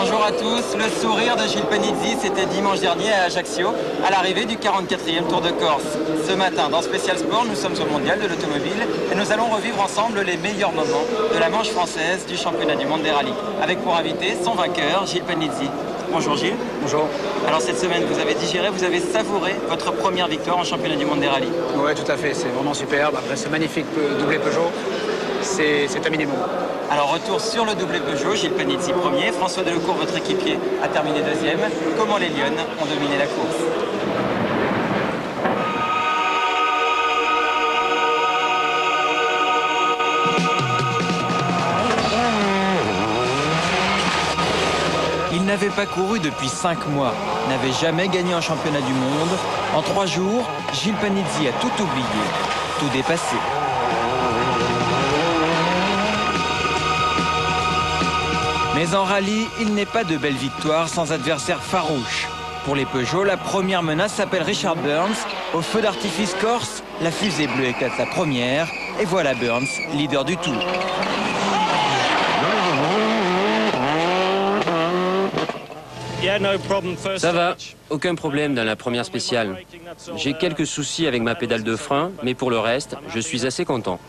Bonjour à tous. Le sourire de Gilles Panizzi, c'était dimanche dernier à Ajaccio, à l'arrivée du 44e Tour de Corse. Ce matin, dans Spécial Sport, nous sommes au Mondial de l'automobile et nous allons revivre ensemble les meilleurs moments de la manche française du championnat du monde des rallyes. Avec pour invité son vainqueur, Gilles Panizzi. Bonjour Gilles. Bonjour. Alors cette semaine, vous avez digéré, vous avez savouré votre première victoire en championnat du monde des rallyes. Oui, tout à fait. C'est vraiment superbe. Après ce magnifique doublé Peugeot, c'est un minimum. Alors retour sur le doublé Peugeot, Gilles Panizzi premier, François Delecourt, votre équipier, a terminé deuxième. Comment les Lyonnes ont dominé la course? Il n'avait pas couru depuis 5 mois, n'avait jamais gagné un championnat du monde. En 3 jours, Gilles Panizzi a tout oublié, tout dépassé. Mais en rallye, il n'est pas de belle victoire sans adversaire farouche. Pour les Peugeot, la première menace s'appelle Richard Burns. Au feu d'artifice corse, la fusée bleue éclate la première. Et voilà Burns, leader du tour. Ça va, aucun problème dans la première spéciale. J'ai quelques soucis avec ma pédale de frein, mais pour le reste, je suis assez content.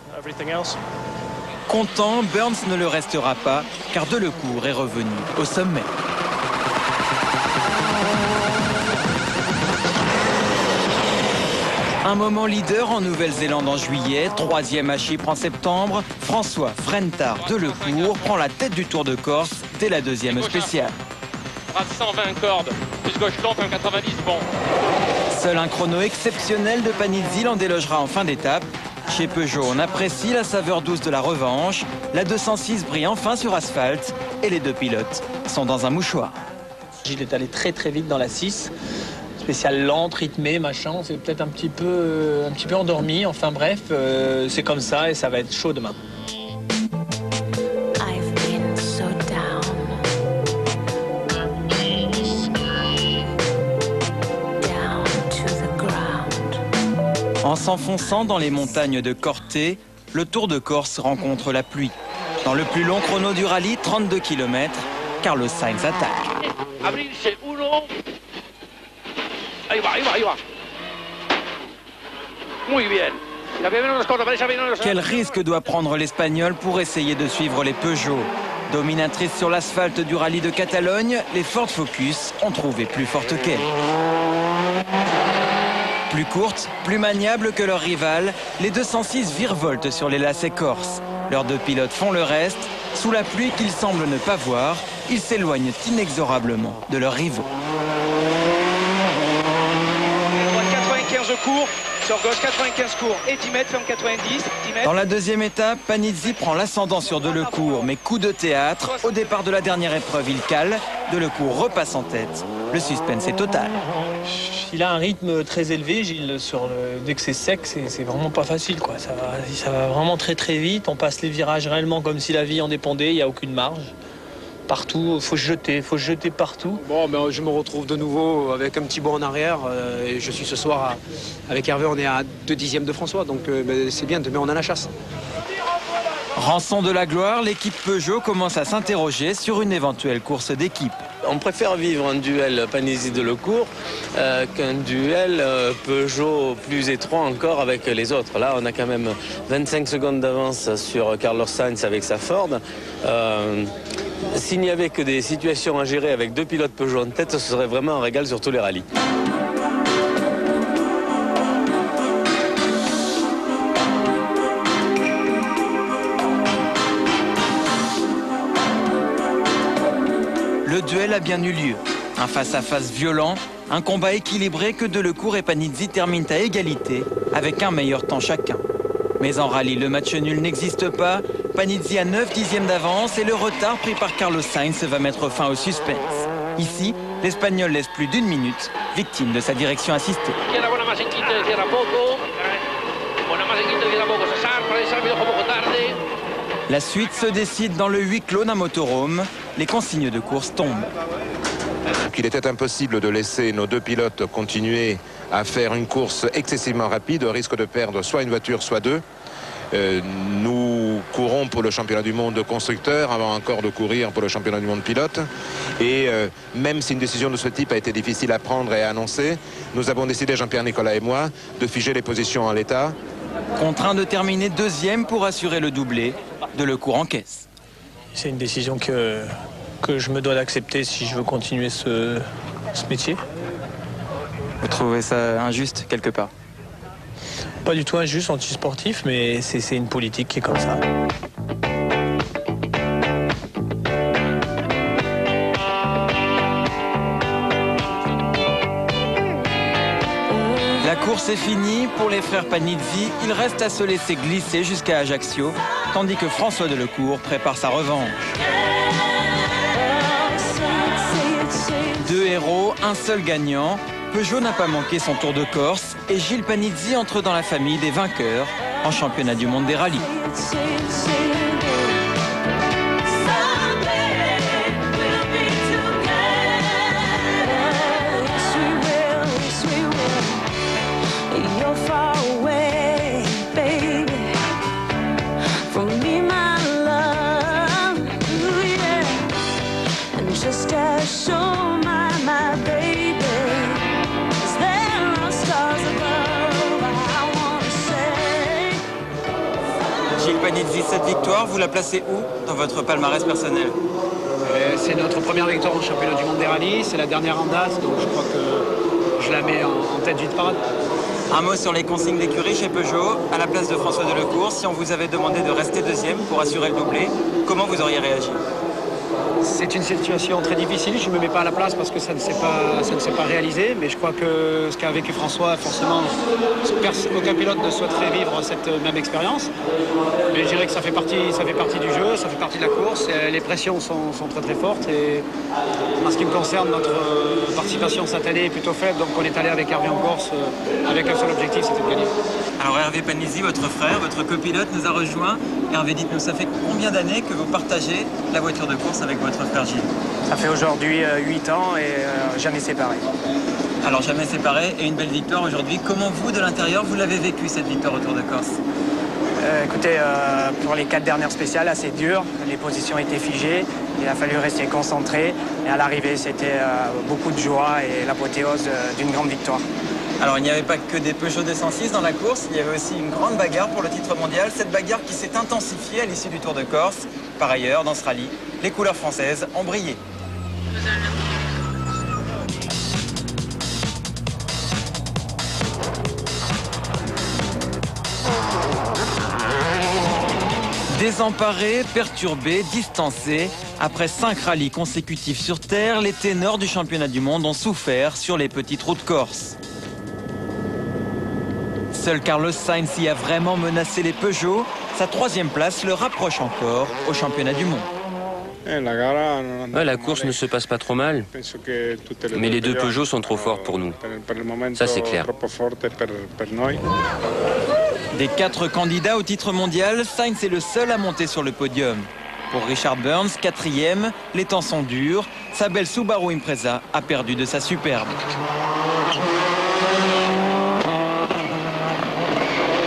Content, Burns ne le restera pas, car Delecourt est revenu au sommet. Un moment leader en Nouvelle-Zélande en juillet, 3e à Chypre en septembre, François Frentard Delecourt prend la tête du Tour de Corse dès la 2e spéciale. À 120 cordes, plus gauche lente, un 90, bon. Seul un chrono exceptionnel de Panizzi l'en délogera en fin d'étape. Chez Peugeot, on apprécie la saveur douce de la revanche. La 206 brille enfin sur asphalte et les deux pilotes sont dans un mouchoir. Gilles est allé très très vite dans la 6. Spéciale lente, rythmée, machin. C'est peut-être un petit peu endormi. Enfin bref, c'est comme ça et ça va être chaud demain. En s'enfonçant dans les montagnes de Corté, le Tour de Corse rencontre la pluie. Dans le plus long chrono du rallye, 32 km, Carlos Sainz attaque. Quel risque doit prendre l'Espagnol pour essayer de suivre les Peugeot? Dominatrice sur l'asphalte du rallye de Catalogne, les Ford Focus ont trouvé plus forte qu'elle. Plus courte, plus maniable que leur rival, les 206 virevoltent sur les lacets corses. Leurs deux pilotes font le reste. Sous la pluie qu'ils semblent ne pas voir, ils s'éloignent inexorablement de leurs rivaux. 95 cours, sur gauche 95 cours et 10 mètres, ferme 90, 10 mètres. Dans la 2e étape, Panizzi prend l'ascendant sur Delecourt, mais coup de théâtre. Au départ de la dernière épreuve, il cale. Delecourt repasse en tête. Le suspense est total. Il a un rythme très élevé, Gilles. Dès que c'est sec, c'est vraiment pas facile, quoi. Ça va vraiment très très vite. On passe les virages réellement comme si la vie en dépendait. Il n'y a aucune marge. Partout, faut se jeter partout. Bon, ben, je me retrouve de nouveau avec un petit bond en arrière. Et je suis ce soir avec Hervé, on est à 2/10 de François. Donc ben, c'est bien, demain on a la chasse. Rançon de la gloire, l'équipe Peugeot commence à s'interroger sur une éventuelle course d'équipe. On préfère vivre un duel Panizzi-Delecourt qu'un duel Peugeot plus étroit encore avec les autres. Là, on a quand même 25 secondes d'avance sur Carlos Sainz avec sa Ford. S'il n'y avait que des situations à gérer avec deux pilotes Peugeot en tête, ce serait vraiment un régal sur tous les rallyes. Le duel a bien eu lieu. Un face-à-face violent, un combat équilibré que Delecourt et Panizzi terminent à égalité, avec un meilleur temps chacun. Mais en rallye, le match nul n'existe pas. Panizzi a 9/10 d'avance et le retard pris par Carlos Sainz va mettre fin au suspense. Ici, l'Espagnol laisse plus d'1 minute, victime de sa direction assistée. La suite se décide dans le huis clos d'un motorhome. Les consignes de course tombent. Il était impossible de laisser nos deux pilotes continuer à faire une course excessivement rapide, au risque de perdre soit une voiture, soit deux. Nous courons pour le championnat du monde de constructeurs avant encore de courir pour le championnat du monde pilote. Et même si une décision de ce type a été difficile à prendre et à annoncer, nous avons décidé, Jean-Pierre Nicolas et moi, de figer les positions en l'état. Contraint de terminer deuxième pour assurer le doublé, de Lecourt en caisse. C'est une décision que je me dois d'accepter si je veux continuer ce métier. Vous trouvez ça injuste quelque part? Pas du tout injuste, anti-sportif, mais c'est une politique qui est comme ça. La course est finie pour les frères Panizzi. Il reste à se laisser glisser jusqu'à Ajaccio, tandis que François Delecourt prépare sa revanche. Deux héros, un seul gagnant. Peugeot n'a pas manqué son Tour de Corse et Gilles Panizzi entre dans la famille des vainqueurs en championnat du monde des rallyes. Gilles Panizzi, cette victoire, vous la placez où dans votre palmarès personnel? C'est notre première victoire en championnat du monde des rallyes, c'est la dernière en date, donc je crois que je la mets en tête du parade. Un mot sur les consignes d'écurie chez Peugeot. À la place de François Delecourt, si on vous avait demandé de rester deuxième pour assurer le doublé, comment vous auriez réagi? C'est une situation très difficile, je ne me mets pas à la place parce que ça ne s'est pas réalisé, mais je crois que ce qu'a vécu François, forcément, aucun pilote ne souhaiterait vivre cette même expérience. Mais je dirais que ça fait partie du jeu, ça fait partie de la course, et les pressions sont très très fortes. Et en ce qui me concerne, notre participation cette année est plutôt faible, donc on est allé avec Hervé en Corse avec un seul objectif, c'était de gagner. Alors Hervé Panizzi, votre frère, votre copilote nous a rejoint. Hervé, dites-nous, ça fait combien d'années que vous partagez la voiture de course avec votre frère Gilles? Ça fait aujourd'hui 8 ans et jamais séparés. Alors jamais séparés et une belle victoire aujourd'hui. Comment vous, de l'intérieur, vous l'avez vécu cette victoire au Tour de Corse? Écoutez, pour les 4 dernières spéciales, assez dur. Les positions étaient figées. Il a fallu rester concentré. Et à l'arrivée, c'était beaucoup de joie et l'apothéose d'une grande victoire. Alors il n'y avait pas que des Peugeot 206 dans la course, il y avait aussi une grande bagarre pour le titre mondial. Cette bagarre qui s'est intensifiée à l'issue du Tour de Corse. Par ailleurs, dans ce rallye, les couleurs françaises ont brillé. Désemparés, perturbés, distancés, après 5 rallyes consécutifs sur Terre, les ténors du championnat du monde ont souffert sur les petites routes corses. Seul Carlos Sainz y a vraiment menacé les Peugeot. Sa 3e place le rapproche encore au championnat du monde. La course ne se passe pas trop mal, mais les 2 Peugeot sont trop fortes pour nous. Ça, c'est clair. Des 4 candidats au titre mondial, Sainz est le seul à monter sur le podium. Pour Richard Burns, 4e, les temps sont durs. Sa belle Subaru Impreza a perdu de sa superbe.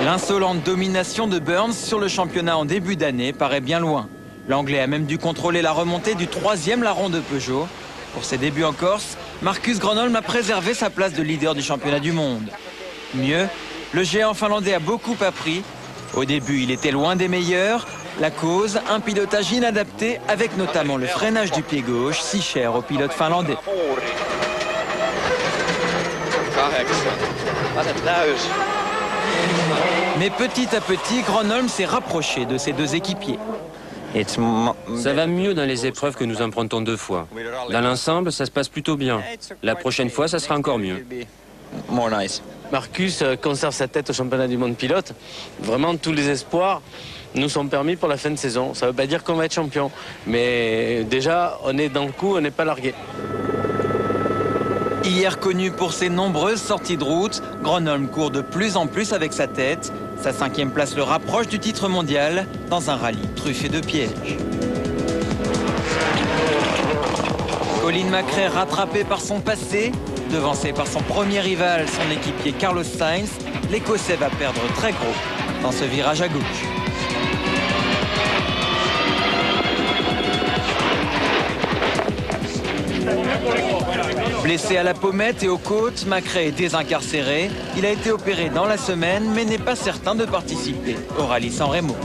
L'insolente domination de Burns sur le championnat en début d'année paraît bien loin. L'Anglais a même dû contrôler la remontée du 3e larron de Peugeot. Pour ses débuts en Corse, Marcus Gronholm a préservé sa place de leader du championnat du monde. Mieux, le géant finlandais a beaucoup appris. Au début, il était loin des meilleurs. La cause, un pilotage inadapté avec notamment le freinage du pied gauche, si cher aux pilotes finlandais. Mais petit à petit, Gronholm s'est rapproché de ses 2 équipiers. Ça va mieux dans les épreuves que nous empruntons 2 fois. Dans l'ensemble, ça se passe plutôt bien. La prochaine fois, ça sera encore mieux. Marcus conserve sa tête au championnat du monde pilote. Vraiment, tous les espoirs nous sont permis pour la fin de saison. Ça ne veut pas dire qu'on va être champion, mais déjà, on est dans le coup, on n'est pas largué. Hier connu pour ses nombreuses sorties de route, Gronholm court de plus en plus avec sa tête. Sa 5e place le rapproche du titre mondial dans un rallye truffé de pièges. Colin McRae rattrapé par son passé, devancé par son premier rival, son équipier Carlos Sainz, l'Écossais va perdre très gros dans ce virage à gauche. Blessé à la pommette et aux côtes, Macrae est désincarcéré. Il a été opéré dans la semaine, mais n'est pas certain de participer au rallye San Remo.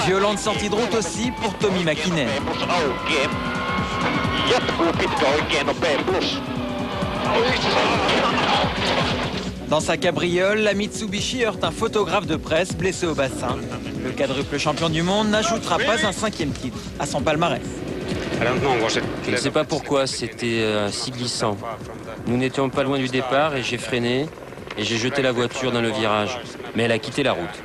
Violente sortie de route aussi pour Tommi Mäkinen. Dans sa cabriole, la Mitsubishi heurte un photographe de presse blessé au bassin. Le quadruple champion du monde n'ajoutera pas un 5e titre à son palmarès. Je ne sais pas pourquoi c'était si glissant. Nous n'étions pas loin du départ et j'ai freiné et j'ai jeté la voiture dans le virage. Mais elle a quitté la route.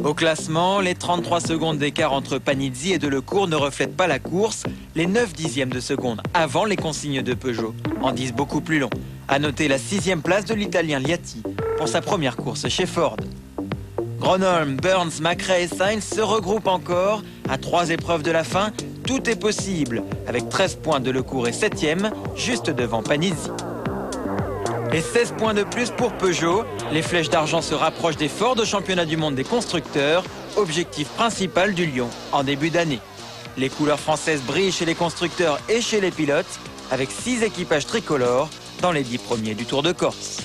Au classement, les 33 secondes d'écart entre Panizzi et Delecourt ne reflètent pas la course. Les 9 dixièmes de seconde avant les consignes de Peugeot en disent beaucoup plus long. À noter la 6e place de l'Italien Liatti pour sa première course chez Ford. Gronholm, Burns, Macrae et Sainz se regroupent encore. À 3 épreuves de la fin, tout est possible. Avec 13 points, Delecourt est 7e, juste devant Panizzi. Et 16 points de plus pour Peugeot. Les flèches d'argent se rapprochent des Ford au championnat du monde des constructeurs, objectif principal du Lion en début d'année. Les couleurs françaises brillent chez les constructeurs et chez les pilotes, avec 6 équipages tricolores dans les 10 premiers du Tour de Corse.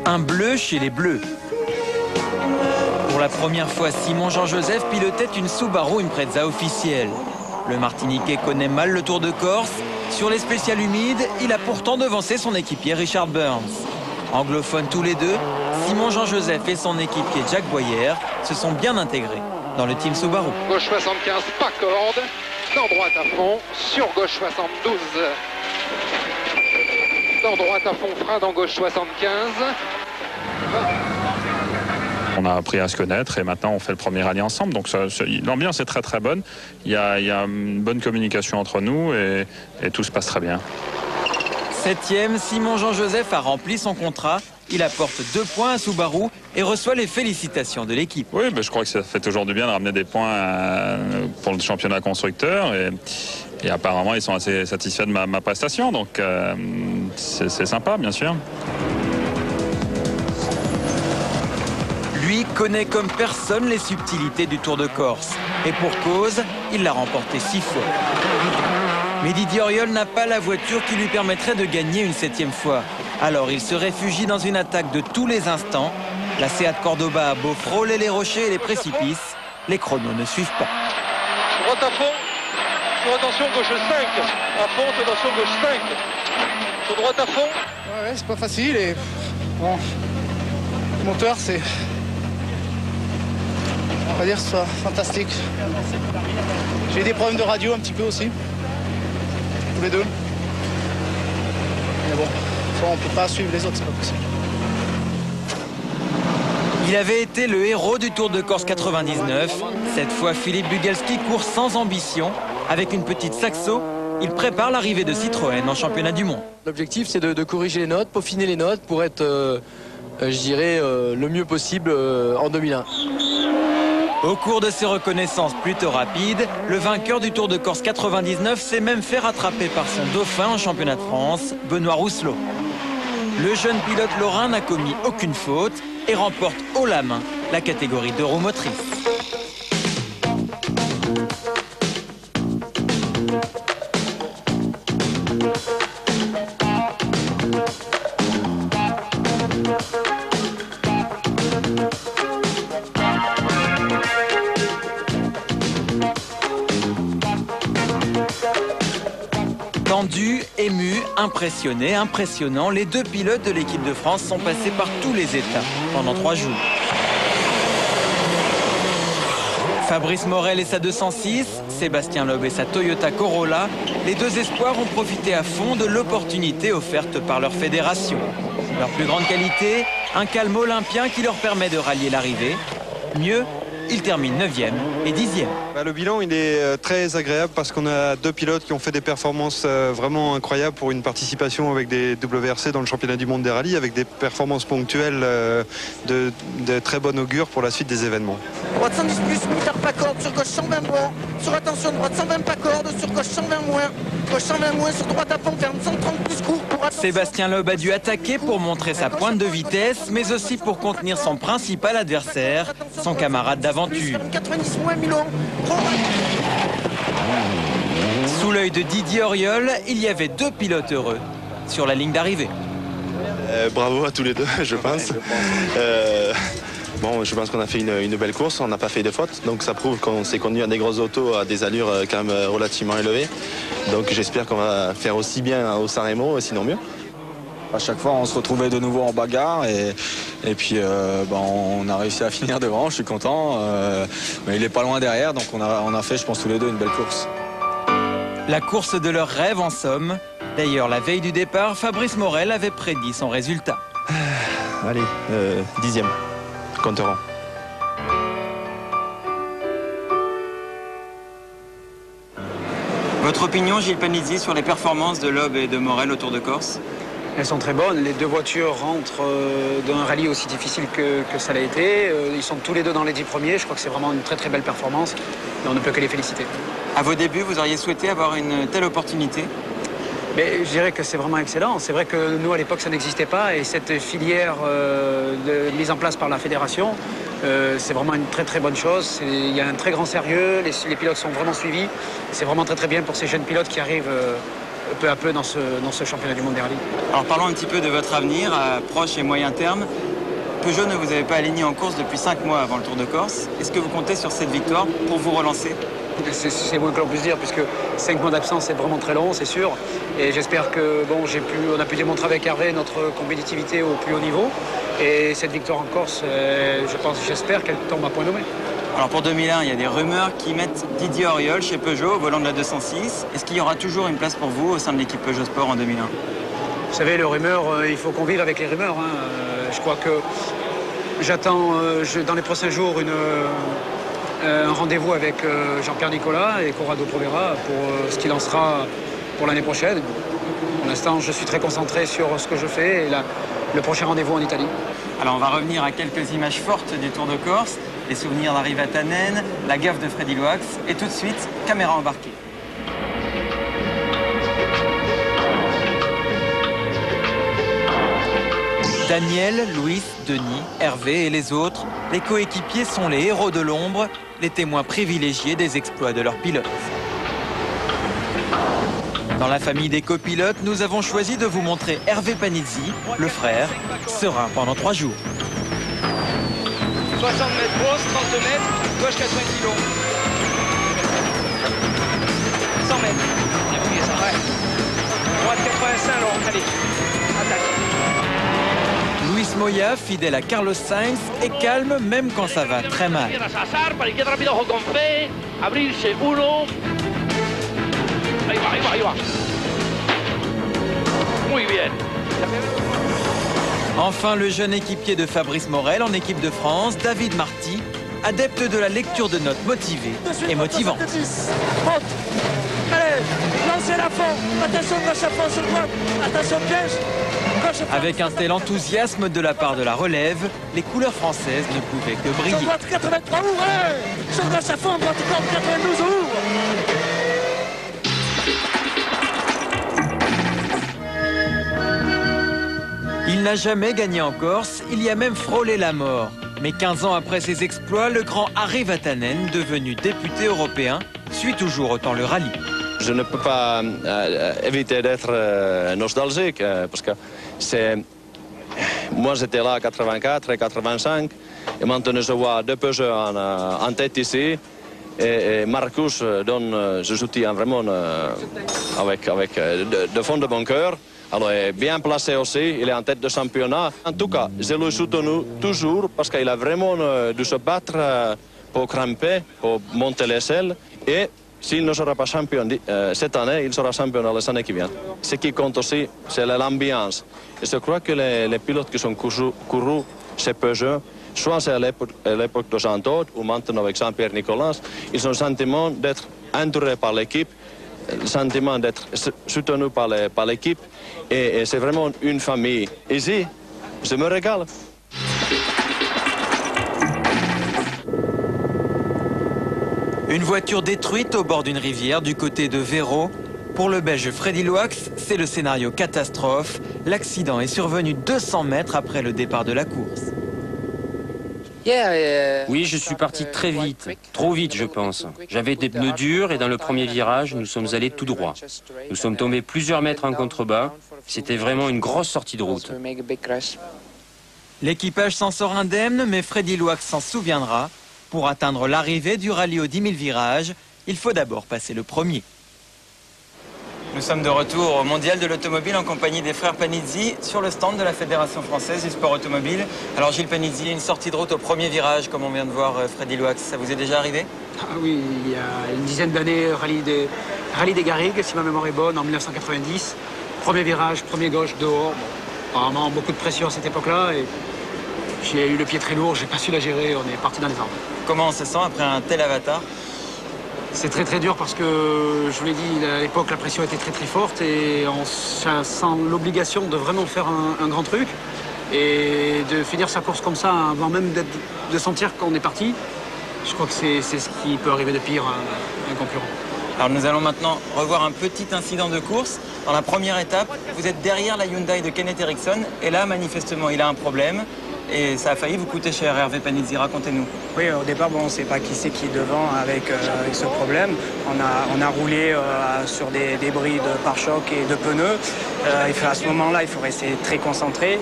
Un bleu chez les Bleus. Pour la première fois, Simon Jean-Joseph pilotait une Subaru Impreza officielle. Le Martiniquais connaît mal le Tour de Corse. Sur les spéciales humides, il a pourtant devancé son équipier Richard Burns. Anglophones tous les deux, Simon Jean-Joseph et son équipier Jack Boyer se sont bien intégrés dans le team Subaru. Gauche 75, pas corde. Dans droite à fond, sur gauche 72. Dans droite à fond, frein dans gauche 75. On a appris à se connaître et maintenant on fait le premier rallye ensemble. Donc l'ambiance est très très bonne. Il y a une bonne communication entre nous et tout se passe très bien. 7e, Simon Jean-Joseph a rempli son contrat. Il apporte 2 points à Subaru et reçoit les félicitations de l'équipe. Oui, je crois que ça fait toujours du bien de ramener des points pour le championnat constructeur. Et apparemment, ils sont assez satisfaits de ma prestation. Donc c'est sympa, bien sûr. Lui connaît comme personne les subtilités du Tour de Corse. Et pour cause, il l'a remporté 6 fois. Mais Didier Auriol n'a pas la voiture qui lui permettrait de gagner une 7e fois. Alors il se réfugie dans une attaque de tous les instants. La Seat Cordoba a beau frôler les rochers et les précipices, les chronos ne suivent pas. Droite à fond, sur attention gauche 5, à fond, attention gauche 5, sur droite à fond. Ouais, c'est pas facile et bon, le moteur c'est, on va dire, que ce soit fantastique. J'ai des problèmes de radio un petit peu aussi, tous les deux. Mais bon, on peut pas suivre les autres, c'est pas possible. Il avait été le héros du Tour de Corse 99. Cette fois, Philippe Bugalski court sans ambition. Avec une petite saxo, il prépare l'arrivée de Citroën en championnat du monde. L'objectif, c'est de corriger les notes, peaufiner les notes pour être, je dirais, le mieux possible en 2001. Au cours de ses reconnaissances plutôt rapides, le vainqueur du Tour de Corse 99 s'est même fait rattraper par son dauphin en championnat de France, Benoît Rousselot. Le jeune pilote lorrain n'a commis aucune faute et remporte haut la main la catégorie deux roues motrices. Tendus, émus, impressionnés, impressionnants, les deux pilotes de l'équipe de France sont passés par tous les états pendant 3 jours. Fabrice Morel et sa 206, Sébastien Loeb et sa Toyota Corolla, les deux espoirs ont profité à fond de l'opportunité offerte par leur fédération. Leur plus grande qualité, un calme olympien qui leur permet de rallier l'arrivée. Mieux, ils terminent 9e et 10e. Le bilan il est très agréable parce qu'on a 2 pilotes qui ont fait des performances vraiment incroyables pour une participation avec des WRC dans le championnat du monde des rallyes, avec des performances ponctuelles de très bon augure pour la suite des événements. 410 plus, moteur pas corde, sur gauche 120 bord, sur attention droite 120 pas corde, sur gauche 120 moins, gauche 120 moins, sur droite à fond, ferme 130 plus court pour attention. Sébastien Loeb a dû attaquer pour montrer sa pointe de vitesse, mais aussi pour contenir son principal adversaire, son camarade d'aventure. 90 moins Milon. Sous l'œil de Didier Auriol, il y avait 2 pilotes heureux sur la ligne d'arrivée. Bravo à tous les deux, je pense. Bon, je pense qu'on a fait une belle course, on n'a pas fait de fautes, donc ça prouve qu'on s'est conduit à des grosses autos à des allures quand même relativement élevées. Donc j'espère qu'on va faire aussi bien au San Remo, sinon mieux. À chaque fois, on se retrouvait de nouveau en bagarre et puis on a réussi à finir devant, je suis content. Mais il est pas loin derrière, donc on a fait, je pense, tous les deux une belle course. La course de leur rêve en somme. D'ailleurs, la veille du départ, Fabrice Morel avait prédit son résultat. Allez, 10e, compterons. Votre opinion, Gilles Panizzi, sur les performances de Loeb et de Morel au Tour de Corse? Elles sont très bonnes. Les 2 voitures rentrent d'un rallye aussi difficile que ça l'a été. Ils sont tous les 2 dans les 10 premiers. Je crois que c'est vraiment une très très belle performance. Et on ne peut que les féliciter. À vos débuts, vous auriez souhaité avoir une telle opportunité? Mais je dirais que c'est vraiment excellent. C'est vrai que nous, à l'époque, ça n'existait pas. Et cette filière mise en place par la fédération, c'est vraiment une très très bonne chose. Il y a un très grand sérieux. Les pilotes sont vraiment suivis. C'est vraiment très très bien pour ces jeunes pilotes qui arrivent peu à peu dans ce championnat du monde des rallyes. Alors parlons un petit peu de votre avenir à proche et moyen terme. Peugeot ne vous avez pas aligné en course depuis 5 mois avant le Tour de Corse. Est-ce que vous comptez sur cette victoire pour vous relancer? C'est moins que l'on puisse dire, puisque 5 mois d'absence, c'est vraiment très long, c'est sûr. Et j'espère que on a pu démontrer avec Hervé notre compétitivité au plus haut niveau. Et cette victoire en Corse, j'espère qu'elle tombe à point nommé. Alors pour 2001, il y a des rumeurs qui mettent Didier Auriol chez Peugeot au volant de la 206. Est-ce qu'il y aura toujours une place pour vous au sein de l'équipe Peugeot Sport en 2001? Vous savez, les rumeurs, il faut qu'on vive avec les rumeurs. Je crois que j'attends dans les prochains jours un rendez-vous avec Jean-Pierre Nicolas et Corrado Provera pour ce qu'il en sera pour l'année prochaine. Pour l'instant, je suis très concentré sur ce que je fais et le prochain rendez-vous en Italie. Alors on va revenir à quelques images fortes du Tour de Corse, les souvenirs d'arrivée à Tannen, la gaffe de Freddy Loax et tout de suite, caméra embarquée. Daniel, Louis, Denis, Hervé et les autres, les coéquipiers sont les héros de l'ombre, les témoins privilégiés des exploits de leurs pilotes. Dans la famille des copilotes, nous avons choisi de vous montrer Hervé Panizzi, le frère, serein pendant 3 jours. 60 mètres grosse, 32 mètres, gauche 80 kg. 100 mètres. Ouais. Droite 85, Laurent, allez, attaque. Luis Moya, fidèle à Carlos Sainz, est calme même quand ça va très mal. Enfin, le jeune équipier de Fabrice Morel en équipe de France, David Marty, adepte de la lecture de notes motivée et motivante. Allez, lancez la fond. Attention, gauche à fond sur droite. Attention, piège. Avec un tel enthousiasme de la part de la relève, les couleurs françaises ne pouvaient que briller. Sur droite 83, ouvre. Sur gauche à fond, droite 92, ouvre. Il n'a jamais gagné en Corse, il y a même frôlé la mort. Mais 15 ans après ses exploits, le grand Harry Vatanen, devenu député européen, suit toujours autant le rallye. Je ne peux pas éviter d'être nostalgique parce que moi j'étais là en 84 et 85 et maintenant je vois 2 Peugeot en tête ici et Marcus donne, je soutiens vraiment avec de fond de mon cœur. Alors, il est bien placé aussi, il est en tête de championnat. En tout cas, je le soutiens toujours parce qu'il a vraiment dû se battre pour grimper, pour monter l'échelle. Et s'il ne sera pas champion cette année, il sera champion dans les années qui viennent. Ce qui compte aussi, c'est l'ambiance. Et je crois que les pilotes qui sont courus chez Peugeot, soit c'est à l'époque de Jean-Todt ou maintenant avec Jean-Pierre Nicolas, ils ont le sentiment d'être entourés par l'équipe, le sentiment d'être soutenus par l'équipe. Et c'est vraiment une famille. Ici, je me régale. Une voiture détruite au bord d'une rivière du côté de Véro. Pour le Belge Freddy Loax, c'est le scénario catastrophe. L'accident est survenu 200 mètres après le départ de la course. Oui, je suis parti très vite, trop vite je pense. J'avais des pneus durs et dans le premier virage, nous sommes allés tout droit. Nous sommes tombés plusieurs mètres en contrebas. C'était vraiment une grosse sortie de route. L'équipage s'en sort indemne, mais Freddy Loax s'en souviendra. Pour atteindre l'arrivée du rallye aux 10 000 virages, il faut d'abord passer le premier. Nous sommes de retour au Mondial de l'Automobile en compagnie des frères Panizzi sur le stand de la Fédération Française du Sport Automobile. Alors Gilles Panizzi, une sortie de route au premier virage, comme on vient de voir Freddy Loax, ça vous est déjà arrivé? Ah oui, il y a une dizaine d'années, rallye des Garrigues, si ma mémoire est bonne, en 1990. Premier virage, premier gauche, dehors. Bon, apparemment, beaucoup de pression à cette époque-là. Et j'ai eu le pied très lourd, j'ai pas su la gérer, on est parti dans les arbres. Comment on se sent après un tel avatar? C'est très très dur parce que, je vous l'ai dit, à l'époque la pression était très très forte et on sent l'obligation de vraiment faire un grand truc et de finir sa course comme ça avant même de sentir qu'on est parti. Je crois que c'est ce qui peut arriver de pire à un concurrent. Alors nous allons maintenant revoir un petit incident de course. Dans la première étape, vous êtes derrière la Hyundai de Kenneth Eriksson et là manifestement il a un problème. Et ça a failli vous coûter cher, Hervé Panizzi, racontez-nous. Oui, au départ, on ne sait pas qui c'est qui est devant avec ce problème. On a roulé sur des débris de pare-choc et de pneus. À ce moment-là, il faut rester très concentré.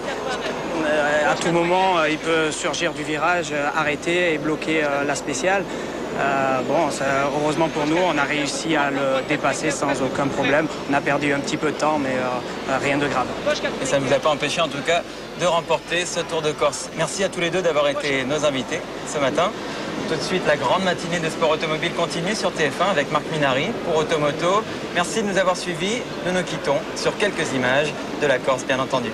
À tout moment, il peut surgir du virage, arrêter et bloquer la spéciale. Heureusement pour nous, on a réussi à le dépasser sans aucun problème. On a perdu un petit peu de temps, mais rien de grave. Et ça ne vous a pas empêché, en tout cas, de remporter ce Tour de Corse. Merci à tous les deux d'avoir été nos invités ce matin. Tout de suite, la grande matinée de sport automobile continue sur TF1 avec Marc Minari pour Automoto. Merci de nous avoir suivis. Nous nous quittons sur quelques images de la Corse, bien entendu.